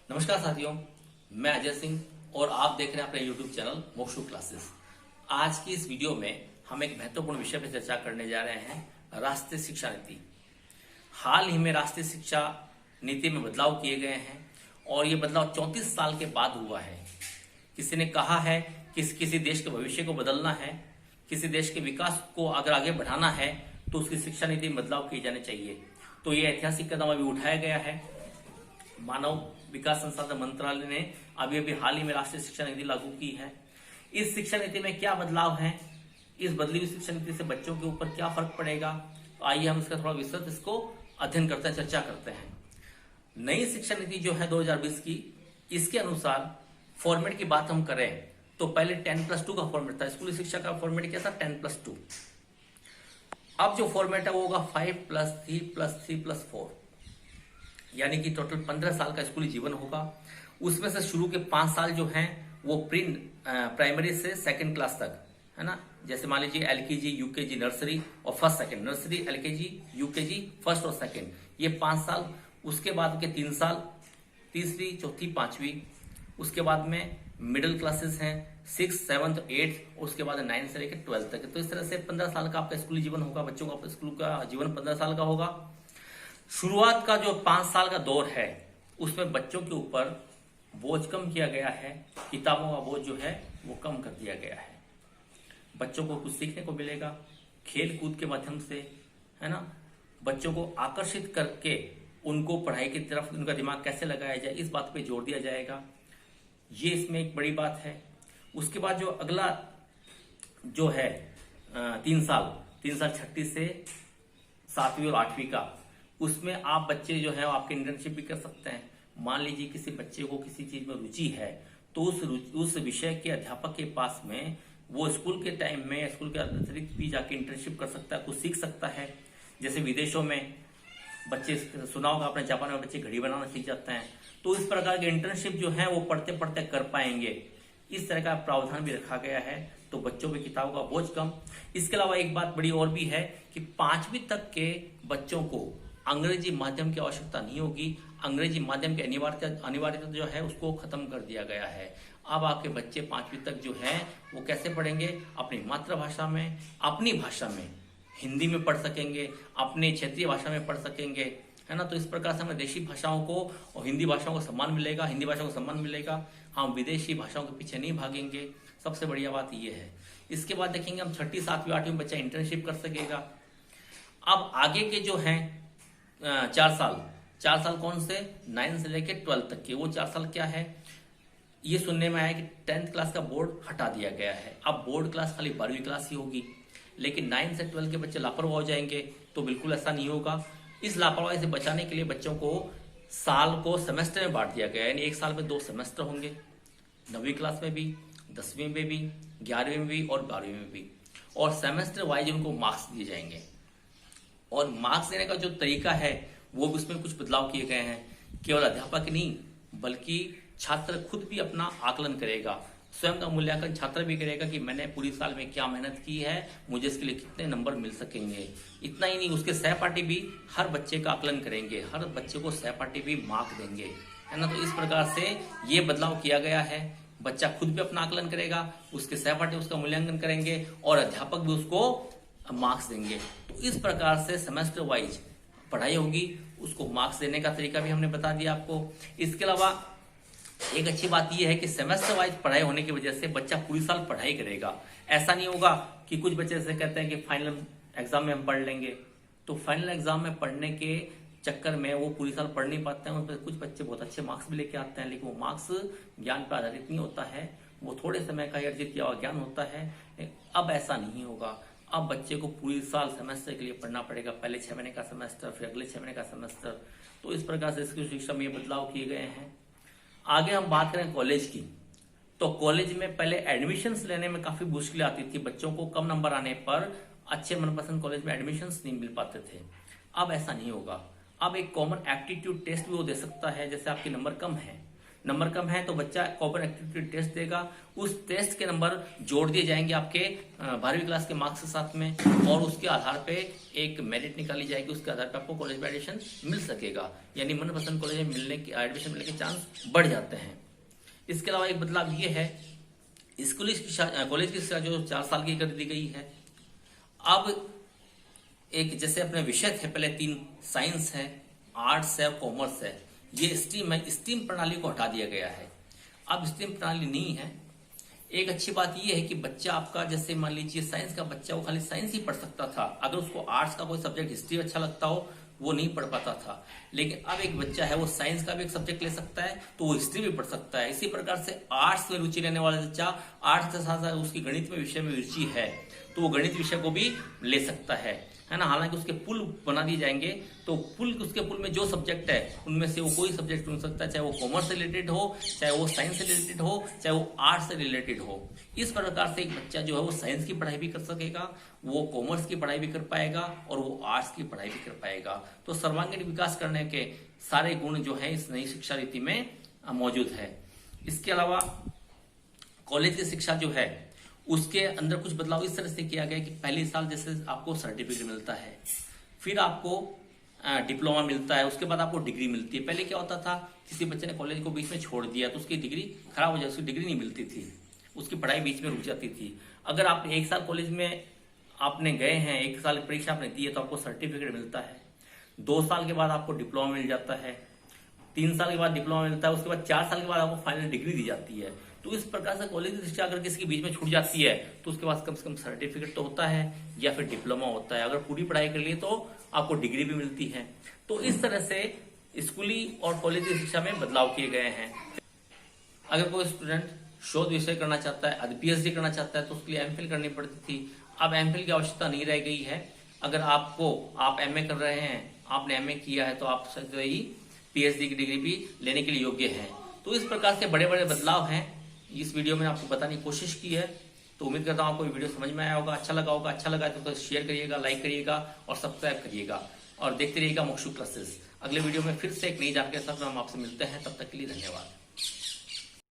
नमस्कार साथियों, मैं अजय सिंह और आप देख रहे हैं अपने YouTube चैनल मोक्षु क्लासेस। आज की इस वीडियो में हम एक महत्वपूर्ण विषय पर चर्चा करने जा रहे हैं, राष्ट्रीय शिक्षा नीति। हाल ही में राष्ट्रीय शिक्षा नीति में बदलाव किए गए हैं और ये बदलाव 34 साल के बाद हुआ है। किसी ने कहा है कि किसी देश के भविष्य को बदलना है, किसी देश के विकास को अगर आगे बढ़ाना है तो उसकी शिक्षा नीति में बदलाव किए जाने चाहिए। तो ये ऐतिहासिक कदम अभी उठाया गया है। मानव विकास संसाधन मंत्रालय ने अभी हाल ही में राष्ट्रीय शिक्षा नीति लागू की है। इस शिक्षा नीति में क्या बदलाव है, इस बदली हुई शिक्षा नीति से बच्चों के ऊपर क्या फर्क पड़ेगा, तो आइए हम इसका थोड़ा विस्तृत इसको अध्ययन करते हैं, चर्चा करते हैं। नई शिक्षा नीति जो है 2020 की, इसके अनुसार फॉर्मेट की बात हम करें तो पहले 10+2 का फॉर्मेट था। स्कूली शिक्षा का फॉर्मेट क्या था? 10+2। अब जो फॉर्मेट है वो होगा 5+3+3+4, यानी कि टोटल 15 साल का स्कूली जीवन होगा। उसमें से शुरू के 5 साल जो हैं वो प्राइमरी से सेकंड क्लास तक है ना। जैसे मान लीजिए एलकेजी, यूकेजी, नर्सरी और first second, nursery, LKG, UKG, first और सेकंड, ये 5 साल। उसके बाद के 3 साल, तीसरी, चौथी, पांचवी। उसके बाद में मिडिल क्लासेस हैं 6, 7, 8, उसके बाद 9 से लेकर 12 तक। तो इस तरह से 15 साल का आपका स्कूली जीवन होगा। बच्चों का स्कूल का जीवन 15 साल का होगा। शुरुआत का जो 5 साल का दौर है उसमें बच्चों के ऊपर बोझ कम किया गया है, किताबों का बोझ जो है वो कम कर दिया गया है। बच्चों को कुछ सीखने को मिलेगा खेल कूद के माध्यम से, है ना। बच्चों को आकर्षित करके उनको पढ़ाई की तरफ उनका दिमाग कैसे लगाया जाए, इस बात पे जोर दिया जाएगा। ये इसमें एक बड़ी बात है। उसके बाद जो अगला जो है 3 साल 6वीं से 7वीं और 8वीं का, उसमें आप बच्चे जो है आपके इंटर्नशिप भी कर सकते हैं। मान लीजिए किसी बच्चे को किसी चीज में रुचि है तो उस विषय के अध्यापक के पास में वो स्कूल के टाइम में, स्कूल के अतिरिक्त भी जाके इंटर्नशिप कर सकता है, कुछ सीख सकता है। जैसे विदेशों में बच्चे, सुना होगा आपने, जापान में बच्चे घड़ी बनाना सीख जाते हैं। तो इस प्रकार के इंटर्नशिप जो है वो पढ़ते पढ़ते कर पाएंगे। इस तरह का प्रावधान भी रखा गया है, तो बच्चों की किताबों का बोझ कम। इसके अलावा एक बात बड़ी और भी है कि 5वीं तक के बच्चों को अंग्रेजी माध्यम की आवश्यकता नहीं होगी। अंग्रेजी माध्यम की अनिवार्यता जो है उसको खत्म कर दिया गया है। अब आपके बच्चे 5वीं तक जो है वो कैसे पढ़ेंगे? अपनी मातृभाषा में, अपनी भाषा में, हिंदी में पढ़ सकेंगे, अपने क्षेत्रीय भाषा में पढ़ सकेंगे, है ना। तो इस प्रकार से हमें देशी भाषाओं को और हिंदी भाषाओं को सम्मान मिलेगा, हिंदी भाषा को सम्मान मिलेगा। हम विदेशी भाषाओं के पीछे नहीं भागेंगे, सबसे बढ़िया बात ये है। इसके बाद देखेंगे हम 6ठी, 7वीं, 8वीं बच्चा इंटर्नशिप कर सकेगा। अब आगे के जो हैं 4 साल कौन से? 9 से लेकर 12 तक के। वो 4 साल क्या है? ये सुनने में आया कि 10th क्लास का बोर्ड हटा दिया गया है। अब बोर्ड क्लास खाली 12वीं क्लास ही होगी। लेकिन 9 से 12 के बच्चे लापरवाह हो जाएंगे, तो बिल्कुल ऐसा नहीं होगा। इस लापरवाही से बचाने के लिए बच्चों को साल को सेमेस्टर में बांट दिया गया है, यानी एक साल में 2 सेमेस्टर होंगे। 9वीं क्लास में भी, 10वीं में भी, 11वीं में भी और 12वीं में भी। और सेमेस्टर वाइज उनको मार्क्स दिए जाएंगे। और मार्क्स देने का जो तरीका है वो भी उसमें कुछ बदलाव किए गए हैं। केवल अध्यापक नहीं बल्कि छात्र खुद भी अपना आकलन करेगा, स्वयं का मूल्यांकन छात्र भी करेगा कि मैंने पूरी साल में क्या मेहनत की है, मुझे इसके लिए कितने नंबर मिल सकेंगे। इतना ही नहीं, उसके सहपाठी भी हर बच्चे का आकलन करेंगे, हर बच्चे को सहपाठी भी मार्क देंगे, है ना। तो इस प्रकार से ये बदलाव किया गया है। बच्चा खुद भी अपना आकलन करेगा, उसके सहपाठी उसका मूल्यांकन करेंगे और अध्यापक भी उसको मार्क्स देंगे। तो इस प्रकार से सेमेस्टर वाइज पढ़ाई होगी। उसको मार्क्स देने का तरीका भी हमने बता दिया आपको। इसके अलावा एक अच्छी बात यह है कि सेमेस्टर वाइज पढ़ाई होने की वजह से बच्चा पूरी साल पढ़ाई करेगा। ऐसा नहीं होगा कि कुछ बच्चे ऐसे कहते हैं कि फाइनल एग्जाम में हम पढ़ लेंगे, तो फाइनल एग्जाम में पढ़ने के चक्कर में वो पूरी साल पढ़ नहीं पाते हैं। उसमें कुछ बच्चे बहुत अच्छे मार्क्स भी लेके आते हैं, लेकिन वो मार्क्स ज्ञान पर आधारित नहीं होता है, वो थोड़े समय का अर्जित किया हुआ ज्ञान होता है। अब ऐसा नहीं होगा। अब बच्चे को पूरी साल सेमेस्टर के लिए पढ़ना पड़ेगा, पहले 6 महीने का सेमेस्टर, फिर अगले 6 महीने का सेमेस्टर। तो इस प्रकार से इसकी शिक्षा में ये बदलाव किए गए हैं। आगे हम बात करें कॉलेज की, तो कॉलेज में पहले एडमिशन्स लेने में काफी मुश्किल आती थी। बच्चों को कम नंबर आने पर अच्छे मनपसंद कॉलेज में एडमिशन्स नहीं मिल पाते थे। अब ऐसा नहीं होगा। अब एक कॉमन एप्टीट्यूड टेस्ट भी वो दे सकता है। जैसे आपके नंबर कम है नंबर कम है तो बच्चा कॉमन एक्टिविटी टेस्ट देगा, उस टेस्ट के नंबर जोड़ दिए जाएंगे आपके 12वीं क्लास के मार्क्स के साथ में, और उसके आधार पे एक मेरिट निकाली जाएगी, उसके आधार पे आपको कॉलेज में एडमिशन मिल सकेगा, यानी मनपसंद कॉलेज में एडमिशन मिलने के चांस बढ़ जाते हैं। इसके अलावा एक बदलाव ये है, कॉलेज की शिक्षा जो 4 साल की कर दी गई है। अब एक जैसे अपने विषय थे पहले 3, साइंस है, आर्ट्स है और कॉमर्स है, ये स्ट्रीम है, स्ट्रीम प्रणाली को हटा दिया गया है। अब स्ट्रीम प्रणाली नहीं है। एक अच्छी बात यह है कि बच्चा आपका, जैसे मान लीजिए साइंस का बच्चा, वो खाली साइंस ही पढ़ सकता था, अगर उसको आर्ट्स का कोई सब्जेक्ट हिस्ट्री अच्छा लगता हो वो नहीं पढ़ पाता था। लेकिन अब एक बच्चा है वो साइंस का भी एक सब्जेक्ट ले सकता है तो वो हिस्ट्री भी पढ़ सकता है। इसी प्रकार से आर्ट्स में रुचि लेने वाला बच्चा, आर्ट्स के साथ साथ उसकी गणित में विषय में रुचि है तो वो गणित विषय को भी ले सकता है ना। हालांकि उसके पुल बना दिए जाएंगे, तो उसके पुल में जो सब्जेक्ट है उनमें से वो कोई सब्जेक्ट चुन सकता है, चाहे वो कॉमर्स से रिलेटेड हो, चाहे वो साइंस से रिलेटेड हो, चाहे वो आर्ट्स से रिलेटेड हो। इस प्रकार से एक बच्चा जो है वो साइंस की पढ़ाई भी कर सकेगा, वो कॉमर्स की पढ़ाई भी कर पाएगा और वो आर्ट्स की पढ़ाई भी कर पाएगा। तो सर्वांगीण विकास करने के सारे गुण जो है इस नई शिक्षा नीति में मौजूद है। इसके अलावा कॉलेज की शिक्षा जो है उसके अंदर कुछ बदलाव इस तरह से किया गया कि पहले साल जैसे आपको सर्टिफिकेट मिलता है, फिर आपको डिप्लोमा मिलता है, उसके बाद आपको डिग्री मिलती है। पहले क्या होता था, किसी बच्चे ने कॉलेज को बीच में छोड़ दिया तो उसकी डिग्री खराब हो जाती, उसकी डिग्री नहीं मिलती थी, उसकी पढ़ाई बीच में रुक जाती थी। अगर आप 1 साल कॉलेज में आपने गए हैं, 1 साल परीक्षा आपने दी है तो आपको सर्टिफिकेट मिलता है। 2 साल के बाद आपको डिप्लोमा मिल जाता है, 3 साल के बाद डिप्लोमा मिलता है, उसके बाद 4 साल के बाद आपको फाइनल डिग्री दी जाती है। तो इस प्रकार से कॉलेज की शिक्षा अगर किसी के बीच में छूट जाती है तो उसके पास कम से कम सर्टिफिकेट तो होता है या फिर डिप्लोमा होता है। अगर पूरी पढ़ाई कर लिए तो आपको डिग्री भी मिलती है। तो इस तरह से स्कूली और कॉलेज की शिक्षा में बदलाव किए गए हैं। अगर कोई स्टूडेंट शोध विषय करना चाहता है, पीएचडी करना चाहता है तो उसके लिए एमफिल करनी पड़ती थी, अब एमफिल की आवश्यकता नहीं रह गई है। अगर आप एमए कर रहे हैं, आपने एमए किया है तो आप ही पीएचडी की डिग्री भी लेने के लिए योग्य है। तो इस प्रकार से बड़े बड़े बदलाव हैं, इस वीडियो में आपको बताने की कोशिश की है। तो उम्मीद करता हूं आपको वीडियो समझ में आया होगा, अच्छा लगा होगा। अच्छा लगा तो शेयर करिएगा, लाइक करिएगा और सब्सक्राइब करिएगा और देखते रहिएगा मोक्षु क्लासेस। अगले वीडियो में फिर से एक नई जानकारी के साथ हम आपसे मिलते हैं, तब तक के लिए धन्यवाद।